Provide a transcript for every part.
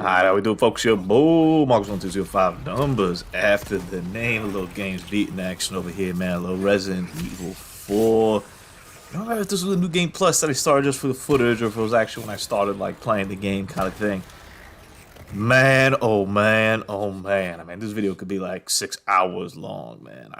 Alright, how we do, folks? Your boom, Marcus1205 numbers after the name. A little games beating action over here, man. A little Resident Evil 4. I don't know if this was a new game plus that I started just for the footage, or if it was actually when I started like playing the game kind of thing. Man, oh man, oh man. I mean, this video could be like 6 hours long, man.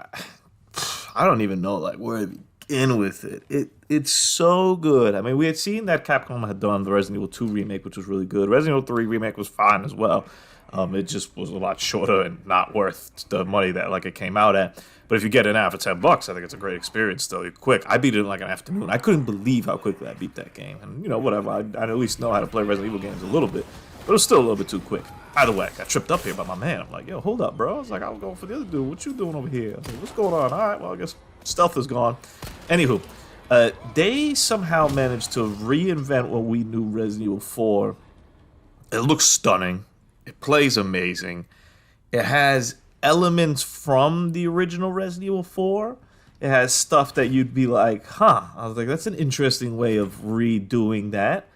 I don't even know like where to begin with it. It's so good. I mean, we had seen that Capcom had done the Resident Evil 2 remake, which was really good. Resident Evil 3 remake was fine as well. It just was a lot shorter and not worth the money that like it came out at. But if you get it now for $10, I think it's a great experience still. Quick. I beat it in like an afternoon. I couldn't believe how quickly I beat that game. And you know, whatever. I at least know how to play Resident Evil games a little bit. But it was still a little bit too quick. Either way, I got tripped up here by my man. I'm like, yo, hold up, bro. I was like, I was going for the other dude. What you doing over here? I was like, what's going on? All right, well, I guess stealth is gone. Anywho, they somehow managed to reinvent what we knew Resident Evil 4. It looks stunning. It plays amazing. It has elements from the original Resident Evil 4. It has stuff that you'd be like, huh. I was like, that's an interesting way of redoing that.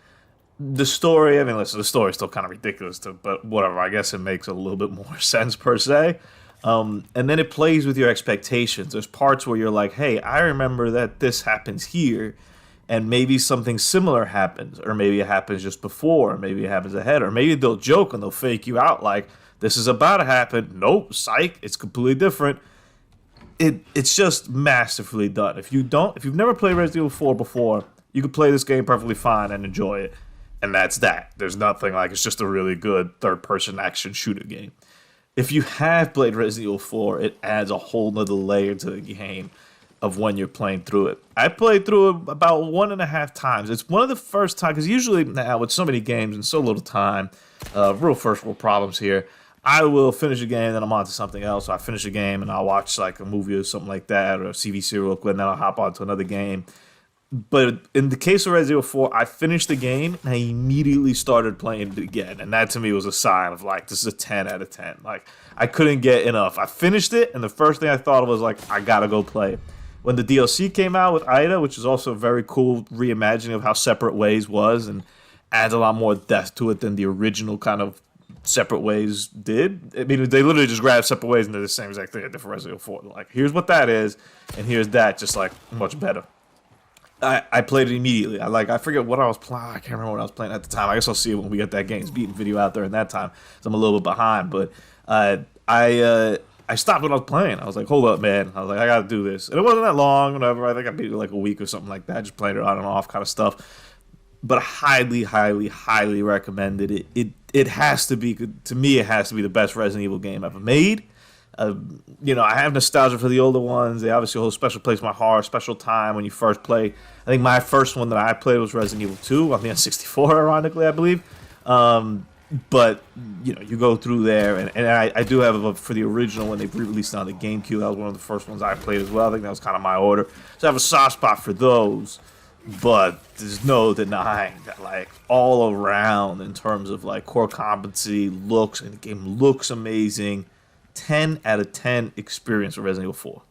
The story, I mean, listen, the story is still kind of ridiculous, but whatever. I guess it makes a little bit more sense per se. And then it plays with your expectations. There's parts where you're like, hey, I remember that this happens here, and maybe something similar happens, or maybe it happens just before, or maybe it happens ahead, or maybe they'll joke and they'll fake you out like, this is about to happen. Nope, psych, it's completely different. It's just masterfully done. If you've never played Resident Evil 4 before, you could play this game perfectly fine and enjoy it. And that's that. There's nothing like, it's just a really good third-person action shooter game. If you have played Resident Evil 4, it adds a whole nother layer to the game of when you're playing through it. I played through it about 1.5 times. It's one of the first times, because usually now with so many games and so little time, real first world problems here, I will finish a game, then I'm on to something else. So I finish a game and I'll watch like a movie or something like that, or a CVC real quick, and then I'll hop on to another game. But in the case of Resident Evil 4, I finished the game and I immediately started playing it again. And that to me was a sign of like, this is a 10 out of 10. Like, I couldn't get enough. I finished it, and the first thing I thought of was like, I gotta go play it. When the DLC came out with Ida, which is also a very cool reimagining of how Separate Ways was, and adds a lot more depth to it than the original kind of Separate Ways did. I mean, they literally just grabbed Separate Ways and did the same exact thing at different Resident Evil 4. They're like, here's what that is, and here's that, just like much better. I played it immediately. I forget what I was playing. I can't remember what I was playing at the time. I guess I'll see it when we get that Games Beaten video out there in that time. So I'm a little bit behind. But I stopped what I was playing. I was like, hold up, man. I was like, I got to do this. And it wasn't that long, whatever. I think I beat it like a week or something like that. Just playing it on and off kind of stuff. But I highly, highly, highly recommended it. It has to be, to me, it has to be the best Resident Evil game ever made. You know, I have nostalgia for the older ones. They obviously hold a special place in my heart, special time when you first play. I think my first one that I played was Resident Evil 2 on the N64, ironically, I believe. But, you know, you go through there, and I do have a, for the original when they re-released it on the GameCube, that was one of the first ones I played as well. I think that was kind of my order. So I have a soft spot for those. But there's no denying that, like, all around in terms of, like, core competency, looks, and the game looks amazing. 10 out of 10 experience with Resident Evil 4.